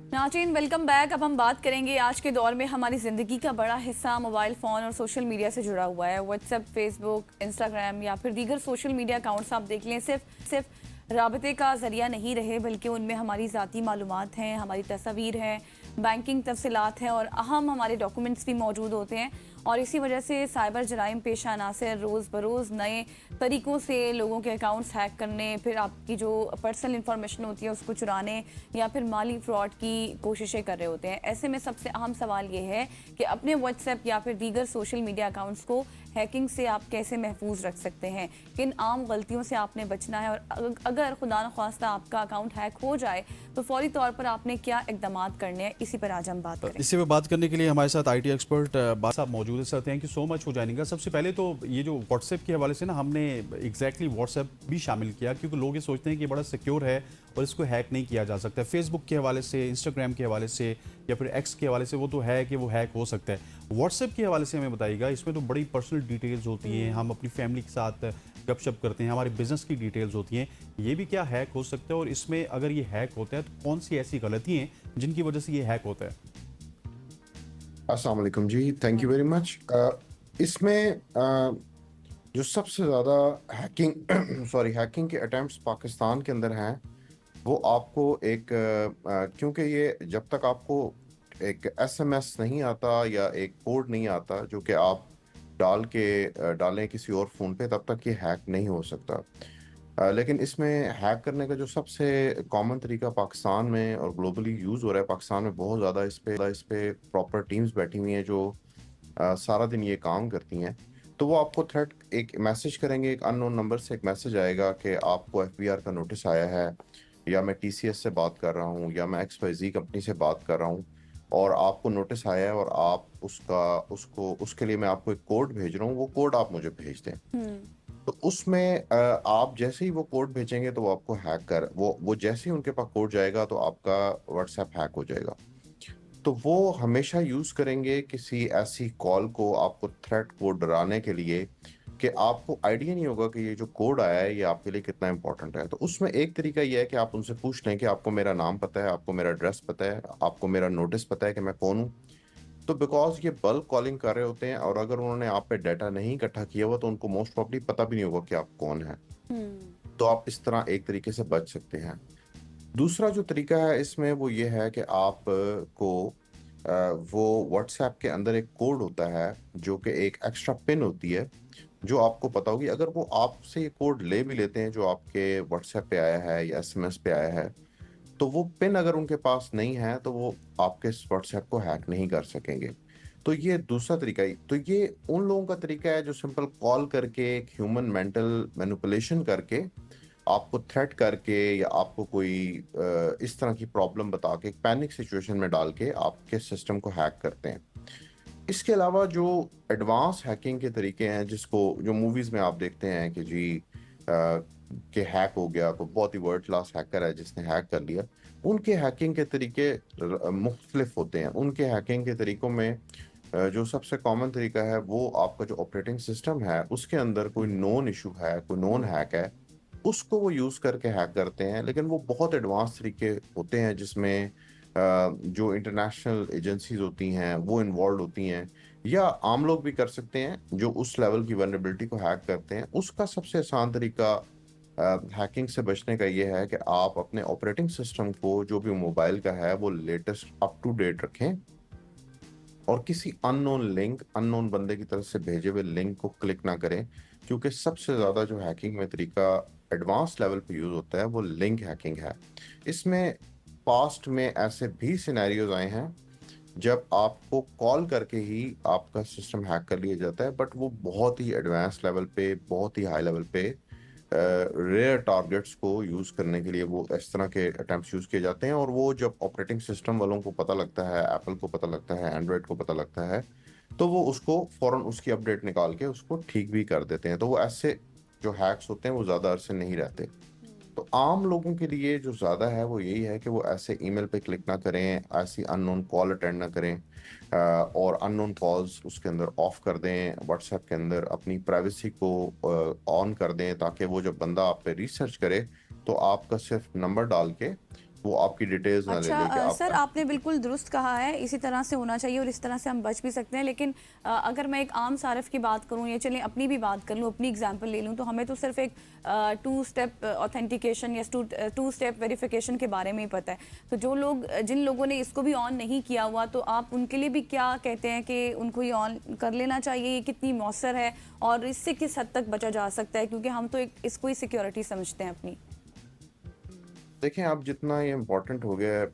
नाज़रीन welcome back. अब हम बात करेंगे आज के दौर में हमारी ज़िंदगी का बड़ा हिस्सा मोबाइल फ़ोन और सोशल मीडिया से जुड़ा हुआ है। व्हाट्सएप, फेसबुक, इंस्टाग्राम या फिर दीगर सोशल मीडिया अकाउंट्स आप देख लें, सिर्फ राबते का ज़रिया नहीं रहे, बल्कि उनमें हमारी ज़ाती मालूमात हैं, हमारी तस्वीर हैं, बैंकिंग तफसीलात हैं और अहम हमारे डॉक्यूमेंट्स भी मौजूद होते हैं। और इसी वजह से साइबर जराइम पेश आना से रोज़ बरोज़ नए तरीक़ों से लोगों के अकाउंट्स हैक करने, फिर आपकी जो पर्सनल इंफॉर्मेशन होती है उसको चुराने या फिर माली फ्रॉड की कोशिशें कर रहे होते हैं। ऐसे में सबसे अहम सवाल ये है कि अपने व्हाट्सएप या फिर दीगर सोशल मीडिया अकाउंट्स को हैकिंग से आप कैसे महफूज रख सकते हैं, किन आम गलतियों से आपने बचना है और अगर खुदा न ख्वास्ता आपका अकाउंट हैक हो जाए तो फौरी तौर पर आपने क्या इकदाम करने हैं, इसी पर आज हम बात करें। इसी पे बात करने के लिए हमारे साथ आईटी एक्सपर्ट बात साहब मौजूद है। Sir thank you so much for joining us. सबसे पहले तो ये जो व्हाट्सएप के हवाले से ना हमने एग्जैक्टली व्हाट्सएप भी शामिल किया, क्योंकि लोग ये सोचते हैं कि बड़ा सिक्योर है और इसको हैक नहीं किया जा सकता। फेसबुक के हवाले से, इंस्टाग्राम के हवाले से या फिर एक्स के हवाले से वो तो है कि वो हैक हो सकता है। व्हाट्सएप के हवाले से हमें बताइएगा, इसमें तो बड़ी पर्सनल डिटेल्स होती हैं, हम अपनी फैमिली के साथ गपशप करते हैं, हमारे बिजनेस की डिटेल्स होती हैं, ये भी क्या हैक हो सकता है? और इसमें अगर ये हैक होता है तो कौन सी ऐसी गलती हैं जिनकी वजह से ये हैक होता है? अस्सलाम वालेकुम जी, थैंक यू वेरी मच। इसमें जो सबसे ज़्यादा हैकिंग हैकिंग के अटेम्प्ट्स पाकिस्तान के अंदर हैं, वो आपको क्योंकि ये जब तक आपको एक एसएमएस नहीं आता या एक कोड नहीं आता जो कि आप डालें किसी और फ़ोन पे, तब तक ये हैक नहीं हो सकता। लेकिन इसमें हैक करने का जो सबसे कॉमन तरीका पाकिस्तान में और ग्लोबली यूज़ हो रहा है, पाकिस्तान में बहुत ज़्यादा इस पे प्रॉपर टीम्स बैठी हुई हैं जो सारा दिन ये काम करती हैं। तो वो आपको थ्रेट एक मैसेज करेंगे, एक अननोन नंबर से एक मैसेज आएगा कि आपको एफबीआर का नोटिस आया है, या मैं टीसीएस से बात कर रहा हूँ, या मैं एक्सवाईजी कंपनी से बात कर रहा हूँ और आपको नोटिस आया है और आप उसके लिए मैं आपको एक कोड भेज रहा हूँ, वो कोड आप मुझे भेज दें। तो उसमें आप जैसे ही वो कोड भेजेंगे तो वो आपको वो जैसे ही उनके पास कोड जाएगा तो आपका व्हाट्सएप हैक हो जाएगा। तो वो हमेशा यूज करेंगे किसी ऐसी कॉल को आपको थ्रेट कोड डराने के लिए कि आपको आइडिया नहीं होगा कि ये जो कोड आया है ये आपके लिए कितना इंपॉर्टेंट है। तो उसमें एक तरीका ये है कि आप उनसे पूछ लें कि आपको मेरा नाम पता है, आपको मेरा एड्रेस पता है, आपको मेरा नोटिस पता है कि मैं कौन हूँ। तो बिकॉज ये बल्क कॉलिंग कर रहे होते हैं और अगर उन्होंने आप पे डाटा नहीं इकट्ठा किया हुआ तो उनको मोस्ट प्रॉब्ली पता भी नहीं होगा कि आप कौन हैं। तो आप इस तरह एक तरीके से बच सकते हैं। दूसरा जो तरीका है इसमें वो ये है कि वो व्हाट्सएप के अंदर एक कोड होता है जो कि एक एक्स्ट्रा पिन होती है जो आपको पता होगी। अगर वो आपसे ये कोड ले भी लेते हैं जो आपके व्हाट्सएप पे आया है या एसएमएस पे आया है, तो वो पिन अगर उनके पास नहीं है तो वो आपके व्हाट्सएप को हैक नहीं कर सकेंगे। तो ये दूसरा तरीका ही, तो ये उन लोगों का तरीका है जो सिंपल कॉल करके एक ह्यूमन मेंटल मैनिपुलेशन करके आपको थ्रेट करके या आपको कोई इस तरह की प्रॉब्लम बता के एक पैनिक सिचुएशन में डाल के आपके सिस्टम को हैक करते हैं। इसके अलावा जो एडवांस हैकिंग के तरीके हैं जिसको जो मूवीज में आप देखते हैं कि जी कि हैक हो गया, कोई बहुत ही वर्ल्ड क्लास हैकर है जिसने हैक कर लिया, उनके हैकिंग के तरीके मुख्तलिफ होते हैं। उनके हैकिंग के तरीकों में जो सबसे कॉमन तरीका है वो आपका जो ऑपरेटिंग सिस्टम है उसके अंदर कोई नोन इशू है, कोई नोन हैक है, उसको वो यूज करके हैक करते हैं। लेकिन वो बहुत एडवांस तरीके होते हैं जिसमें जो इंटरनेशनल एजेंसीज होती हैं वो इन्वॉल्व होती हैं, या आम लोग भी कर सकते हैं जो उस लेवल की वल्नरेबिलिटी को हैक करते हैं। उसका सबसे आसान तरीका हैकिंग से बचने का ये है कि आप अपने ऑपरेटिंग सिस्टम को जो भी मोबाइल का है वो लेटेस्ट अप टू डेट रखें और किसी अननोन बंदे की तरफ से भेजे हुए लिंक को क्लिक ना करें, क्योंकि सबसे ज्यादा जो हैकिंग में तरीका एडवांस लेवल पे यूज होता है वो लिंक हैकिंग है। इसमें पास्ट में ऐसे भी सिनेरियोज आए हैं जब आपको कॉल करके ही आपका सिस्टम हैक कर लिया जाता है, बट वो बहुत ही एडवांस लेवल पे, बहुत ही हाई लेवल पे रेयर टारगेट्स को यूज करने के लिए वो इस तरह के अटेम्प्ट्स यूज किए जाते हैं। और वो जब ऑपरेटिंग सिस्टम वालों को पता लगता है, एप्पल को पता लगता है, एंड्रॉयड को पता लगता है, तो वो उसको फौरन उसकी अपडेट निकाल के उसको ठीक भी कर देते हैं। तो वो ऐसे जो हैक्स होते हैं वो ज्यादा अरसे नहीं रहते। तो आम लोगों के लिए जो ज़्यादा है वो यही है कि वो ऐसे ईमेल पे क्लिक ना करें, ऐसी अननोन कॉल अटेंड ना करें, और अननोन कॉल्स उसके अंदर ऑफ कर दें। व्हाट्सएप के अंदर अपनी प्राइवेसी को ऑन कर दें ताकि वो जब बंदा आप पे रिसर्च करे तो आपका सिर्फ नंबर डाल के वो आपकी डिटेल्स ना ले अच्छा ले कि सर आपका। आपने बिल्कुल दुरुस्त कहा है, इसी तरह से होना चाहिए और इस तरह से हम बच भी सकते हैं। लेकिन अगर मैं एक आम सार्फ की बात करूं या चलें अपनी भी बात कर लूं, अपनी एग्जांपल ले लूं, तो हमें तो सिर्फ एक टू स्टेप ऑथेंटिकेशन या टू स्टेप वेरिफिकेशन के बारे में ही पता है। तो जो लोग जिन लोगों ने इसको भी ऑन नहीं किया हुआ, तो आप उनके लिए भी क्या कहते हैं कि उनको ये ऑन कर लेना चाहिए? ये कितनी मौसर है और इससे किस हद तक बचा जा सकता है, क्योंकि हम तो इसको ही सिक्योरिटी समझते हैं अपनी। देखें, आप जितना ये इम्पोर्टेंट हो गया है,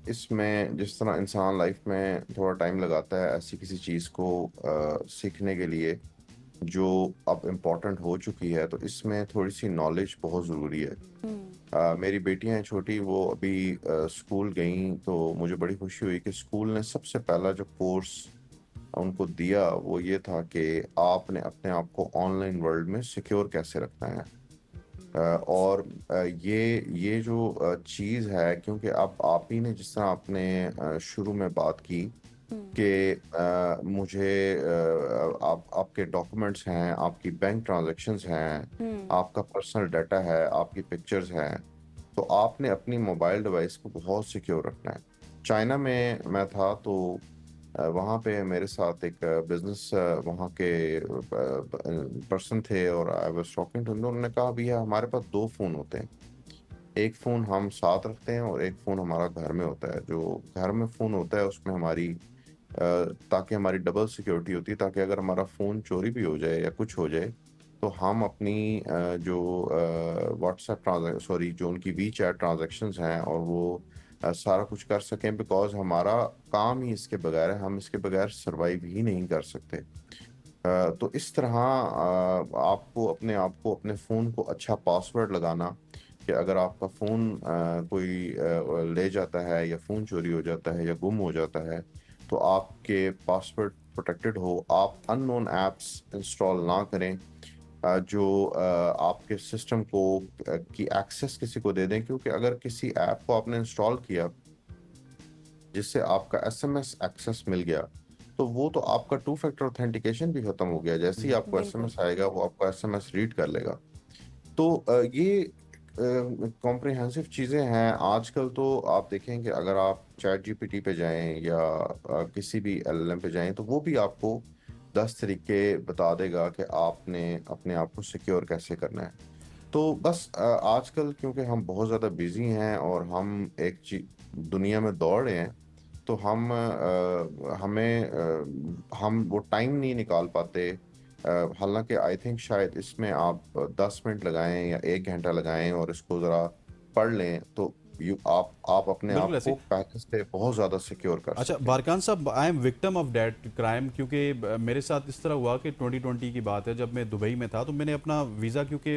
इसमें जिस तरह इंसान लाइफ में थोड़ा टाइम लगाता है ऐसी किसी चीज़ को सीखने के लिए जो अब इम्पोर्टेंट हो चुकी है, तो इसमें थोड़ी सी नॉलेज बहुत ज़रूरी है। मेरी बेटियां हैं छोटी, वो अभी स्कूल गईं, तो मुझे बड़ी खुशी हुई कि स्कूल ने सबसे पहला जो कोर्स उनको दिया वो ये था कि आपने अपने आप को ऑनलाइन वर्ल्ड में सिक्योर कैसे रखना है। और ये जो चीज़ है, क्योंकि अब आप ही ने जिस तरह आपने शुरू में बात की कि मुझे आप आपके डॉक्यूमेंट्स हैं, आपकी बैंक ट्रांजैक्शंस हैं, आपका पर्सनल डाटा है, आपकी पिक्चर्स हैं, तो आपने अपनी मोबाइल डिवाइस को बहुत सिक्योर रखना है। चाइना में मैं था, तो वहाँ पे मेरे साथ एक बिजनेस वहाँ के पर्सन थे और आई वाज टॉकिंग टू, उन्होंने कहा भैया हमारे पास दो फ़ोन होते हैं, एक फ़ोन हम साथ रखते हैं और एक फ़ोन हमारा घर में होता है। जो घर में फ़ोन होता है उसमें हमारी ताकि हमारी डबल सिक्योरिटी होती है, ताकि अगर हमारा फ़ोन चोरी भी हो जाए या कुछ हो जाए, तो हम अपनी जो व्हाट्सएप सॉरी जो उनकी वी चैट ट्रांजैक्शंस हैं और वो सारा कुछ कर सकें, बिकॉज़ हमारा काम ही इसके बगैर है, हम इसके बगैर सर्वाइव ही नहीं कर सकते। तो इस तरह आपको अपने आप को, अपने फ़ोन को अच्छा पासवर्ड लगाना कि अगर आपका फ़ोन कोई ले जाता है या फ़ोन चोरी हो जाता है या गुम हो जाता है, तो आपके पासवर्ड प्रोटेक्टेड हो। आप अननोन ऐप्स इंस्टॉल ना करें जो आपके सिस्टम को की एक्सेस किसी को दे दें, क्योंकि अगर किसी ऐप को आपने इंस्टॉल किया जिससे आपका एसएमएस एक्सेस मिल गया, तो वो तो आपका टू फैक्टर ऑथेंटिकेशन भी खत्म हो गया। जैसे ही आपको बिल्कुल। एसएमएस आएगा, वो आपका एसएमएस रीड कर लेगा। तो ये कॉम्प्रिहेंसिव चीज़ें हैं। आजकल तो आप देखें कि अगर आप चैट जीपीटी पे जाएँ या किसी भी एलएलएम पे जाएँ, तो वो भी आपको 10 तरीके बता देगा कि आपने अपने आप को सिक्योर कैसे करना है। तो बस आजकल क्योंकि हम बहुत ज़्यादा बिज़ी हैं और हम एक दुनिया में दौड़ रहे हैं, तो हम वो टाइम नहीं निकाल पाते। हालाँकि आई थिंक शायद इसमें आप 10 मिनट लगाएँ या 1 घंटा लगाएँ और इसको ज़रा पढ़ लें, तो आप अपने बिल्कुल आप ऐसे। को पहले से बहुत ज़्यादा सिक्योर कर अच्छा सकते हैं। बारकान साहब, I am victim of that crime, क्योंकि मेरे साथ इस तरह हुआ कि 2020 की बात है, जब मैं दुबई में था, तो मैंने अपना वीज़ा, क्योंकि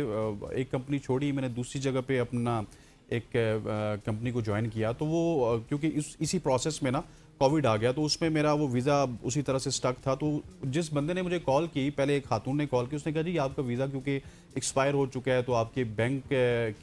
एक कंपनी छोड़ी, मैंने दूसरी जगह पे अपना एक कंपनी को ज्वाइन किया, तो वो क्योंकि इसी प्रोसेस में ना कोविड आ गया, तो उसमें मेरा वो वीज़ा उसी तरह से स्टक था। तो जिस बंदे ने मुझे कॉल की, पहले एक खातून ने कॉल की, उसने कहा जी आपका वीज़ा क्योंकि एक्सपायर हो चुका है, तो आपके बैंक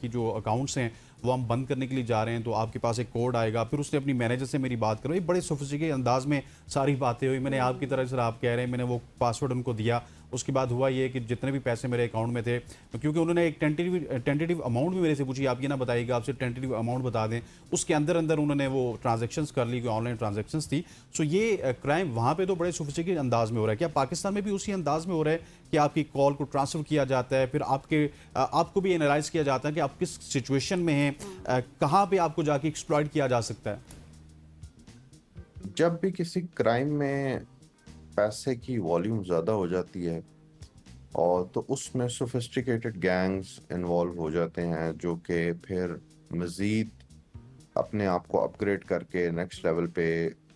की जो अकाउंट्स हैं वो हम बंद करने के लिए जा रहे हैं, तो आपके पास एक कोड आएगा। फिर उसने अपनी मैनेजर से मेरी बात करवाई, बड़े सोफिस्टिकेटेड अंदाज में सारी बातें हुई। मैंने आपकी तरह सर आप कह रहे हैं, मैंने वो पासवर्ड उनको दिया। उसके बाद हुआ ये कि जितने भी पैसे मेरे अकाउंट में थे, क्योंकि उन्होंने एक टेंटेटिव अमाउंट भी मेरे से पूछी, आप ये ना बताइएगा, आपसे टेंटेटिव अमाउंट बता दें, उसके अंदर अंदर उन्होंने वो ट्रांजेक्शन्स कर ली, ऑनलाइन ट्रांजेक्शन्स थी। सो ये क्राइम वहाँ पे तो बड़े सोफिस्टिकेटेड अंदाज में हो रहा है। क्या पाकिस्तान में भी उसी अंदाज में हो रहा है कि आपकी कॉल को ट्रांसफ़र किया जाता है, फिर आपको भी एनालाइज किया जाता है कि आप किस सिचुएशन में हैं, कहाँ पे आपको जाके एक्सप्लॉइट किया जा सकता है? जब भी किसी क्राइम में पैसे की वॉल्यूम ज़्यादा हो जाती है और तो उसमें सोफिस्टिकेटेड गैंग्स इन्वॉल्व हो जाते हैं, जो कि फिर मज़ीद अपने आप को अपग्रेड करके नेक्स्ट लेवल पे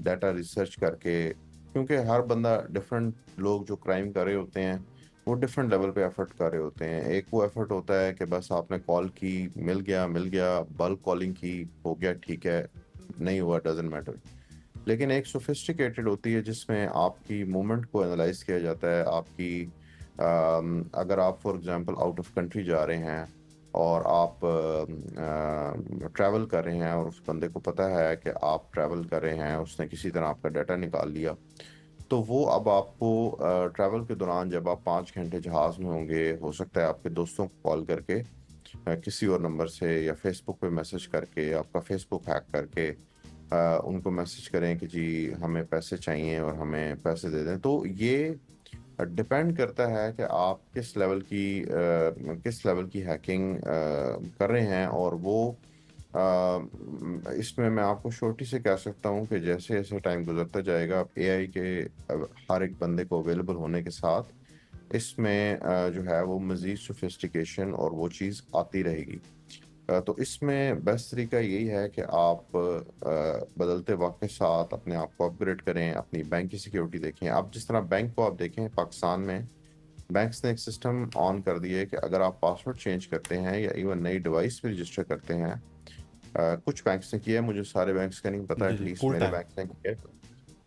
डाटा रिसर्च करके, क्योंकि हर बंदा डिफरेंट, लोग जो क्राइम कर रहे होते हैं वो डिफरेंट लेवल पे एफर्ट कर रहे होते हैं। एक वो एफर्ट होता है कि बस आपने कॉल की, मिल गया, बल्क कॉलिंग की, हो गया, ठीक है, नहीं हुआ, डजेंट मैटर। लेकिन एक सोफिस्टिकेटेड होती है जिसमें आपकी मूवमेंट को एनालाइज किया जाता है। आपकी अगर आप for example out of country जा रहे हैं और आप ट्रैवल कर रहे हैं और उस बंदे को पता है कि आप ट्रैवल कर रहे हैं, उसने किसी तरह आपका डाटा निकाल लिया, तो वो अब आपको ट्रैवल के दौरान जब आप 5 घंटे जहाज़ में होंगे, हो सकता है आपके दोस्तों को कॉल करके किसी और नंबर से या फेसबुक पे मैसेज करके, आपका फेसबुक हैक करके उनको मैसेज करें कि जी हमें पैसे चाहिए और हमें पैसे दे दें। तो ये डिपेंड करता है कि आप किस लेवल की हैकिंग कर रहे हैं। और वो इसमें मैं आपको छोटी से कह सकता हूँ कि जैसे जैसे टाइम गुजरता जाएगा, एआई के हर एक बंदे को अवेलेबल होने के साथ इसमें जो है वो मज़ीद सोफिस्टिकेशन और वो चीज़ आती रहेगी। तो इसमें बेस्ट तरीका यही है कि आप बदलते वक्त के साथ अपने आप को अपग्रेड करें, अपनी बैंक की सिक्योरिटी देखें। आप जिस तरह बैंक को आप देखें, पाकिस्तान में बैंक्स ने एक सिस्टम ऑन कर दिया है कि अगर आप पासवर्ड चेंज करते हैं या इवन नई डिवाइस पे रजिस्टर करते हैं, कुछ बैंक्स ने किया है, मुझे सारे बैंक्स का नहीं पता, जी जी, एटलीस्ट कूल मेरे टाइम। बैंक ने किया है।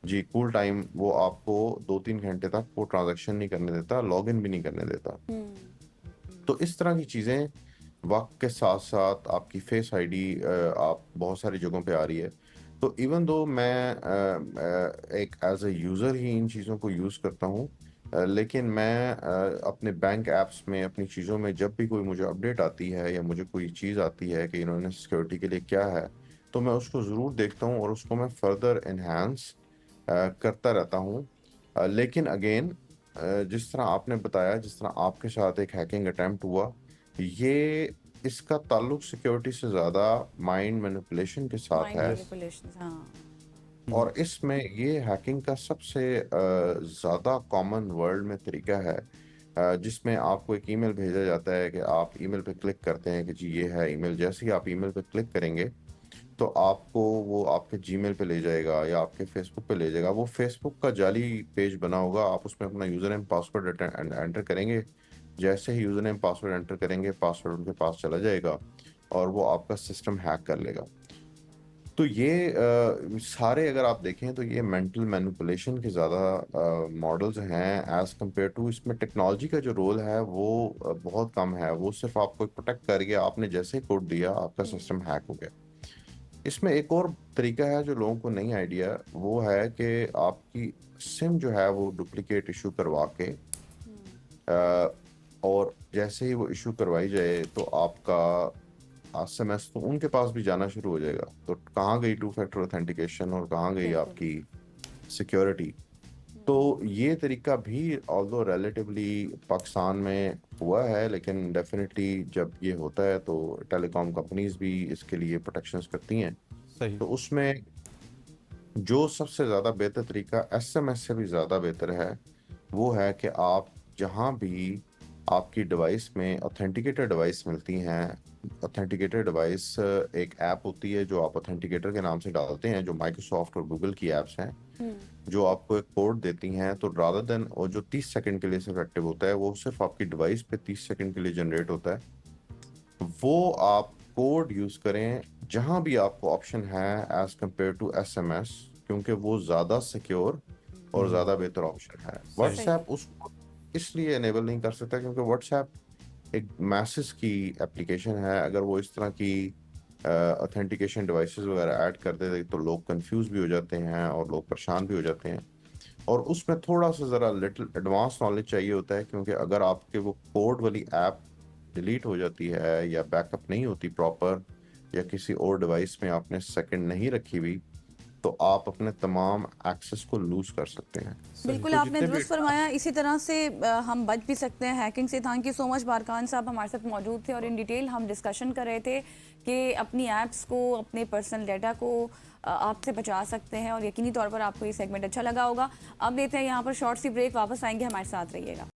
जी, कूल टाइम वो आपको 2-3 घंटे तक वो ट्रांजैक्शन नहीं करने देता, लॉगिन भी नहीं करने देता। तो इस तरह की चीज़ें वक्त के साथ साथ आपकी फेस आईडी आप बहुत सारी जगहों पे आ रही है। तो इवन दो मैं एक एज अ यूज़र ही इन चीज़ों को यूज़ करता हूँ, लेकिन मैं अपने बैंक ऐप्स में अपनी चीज़ों में जब भी कोई मुझे अपडेट आती है या मुझे कोई चीज़ आती है कि इन्होंने सिक्योरिटी के लिए क्या है, तो मैं उसको ज़रूर देखता हूँ और उसको मैं फर्दर एनहांस करता रहता हूँ। लेकिन अगेन जिस तरह आपने बताया, जिस तरह आपके साथ एक हैकिंग अटेम्प्ट हुआ, ये इसका ताल्लुक सिक्योरिटी से ज़्यादा माइंड मैनिपुलेशन के साथ माइंड है। यस। मैनिपुलेशन, हाँ। और इसमें ये हैकिंग का सबसे ज़्यादा कॉमन वर्ल्ड में तरीका है, जिसमें आपको एक ईमेल भेजा जाता है कि आप ईमेल पे क्लिक करते हैं कि जी ये है ईमेल। जैसे ही आप ईमेल पे क्लिक करेंगे तो आपको वो आपके जीमेल पे ले जाएगा या आपके फेसबुक पे ले जाएगा। वो फेसबुक का जाली पेज बना होगा, आप उसमें अपना यूज़र नेम पासवर्ड एंटर करेंगे। जैसे ही यूज़र नेम पासवर्ड एंटर करेंगे, पासवर्ड उनके पास चला जाएगा और वो आपका सिस्टम हैक कर लेगा। तो ये सारे अगर आप देखें तो ये मेंटल मैनिपुलेशन के ज़्यादा मॉडल्स हैं एज़ कम्पेयर टू, इसमें टेक्नोलॉजी का जो रोल है वो बहुत कम है। वो सिर्फ़ आपको प्रोटेक्ट कर गया, आपने जैसे ही कोड दिया आपका सिस्टम हैक हो गया। इसमें एक और तरीका है जो लोगों को नहीं आइडिया, वो है कि आपकी सिम जो है वो डुप्लीकेट इशू करवा के और जैसे ही वो इशू करवाई जाए तो आपका एसएमएस तो उनके पास भी जाना शुरू हो जाएगा। तो कहाँ गई टू फैक्टर ऑथेंटिकेशन और कहाँ गई बिल्कुल। आपकी सिक्योरिटी। तो ये तरीका भी ऑल्दो रिलेटिवली पाकिस्तान में हुआ है, लेकिन डेफिनेटली जब ये होता है तो टेलीकॉम कंपनीज भी इसके लिए प्रोटेक्शंस करती हैं। सही। तो उसमें जो सबसे ज़्यादा बेहतर तरीका एसएमएस से भी ज़्यादा बेहतर है, वो है कि आप जहाँ भी आपकी डिवाइस में ऑथेंटिकेटेड डिवाइस मिलती हैं, ऑथेंटिकेटेड डिवाइस एक ऐप होती है जो आप ऑथेंटिकेटर के नाम से डालते हैं, जो माइक्रोसॉफ्ट और गूगल की ऐप्स हैं, जो आपको एक कोड देती हैं। तो रादर देन और जो 30 सेकंड के लिए सिर्फ एक्टिव होता है, वो सिर्फ आपकी डिवाइस पे 30 सेकंड के लिए जनरेट होता है। वो आप कोड यूज़ करें जहाँ भी आपको ऑप्शन है एज़ कम्पेयर टू एसएमएस, क्योंकि वो ज़्यादा सिक्योर और ज़्यादा बेहतर ऑप्शन है। सही। व्हाट्सएप उसको इसलिए इनेबल नहीं कर सकता क्योंकि व्हाट्सएप एक मैसेज की एप्लीकेशन है। अगर वो इस तरह की ऑथेंटिकेशन डिवाइसेस वगैरह ऐड कर दे तो लोग कंफ्यूज भी हो जाते हैं और लोग परेशान भी हो जाते हैं। और उसमें थोड़ा सा ज़रा लिटिल एडवांस नॉलेज चाहिए होता है, क्योंकि अगर आपके वो कोड वाली ऐप डिलीट हो जाती है या बैकअप नहीं होती प्रॉपर, या किसी और डिवाइस में आपने सेकंड नहीं रखी हुई, तो आप अपने तमाम एक्सेस को लूज कर सकते हैं। बिल्कुल, तो आपने जितने भी दुरुस्त फरमाया। इसी तरह से हम बच भी सकते हैं हैकिंग से। Thank you so much. बारकान साहब हमारे साथ मौजूद थे और इन डिटेल हम डिस्कशन कर रहे थे कि अपनी ऐप्स को, अपने पर्सनल डाटा को आपसे बचा सकते हैं और यकीनी तौर पर आपको ये सेगमेंट अच्छा लगा होगा। अब लेते हैं यहाँ पर शॉर्ट सी ब्रेक, वापस आएंगे, हमारे साथ रहिएगा।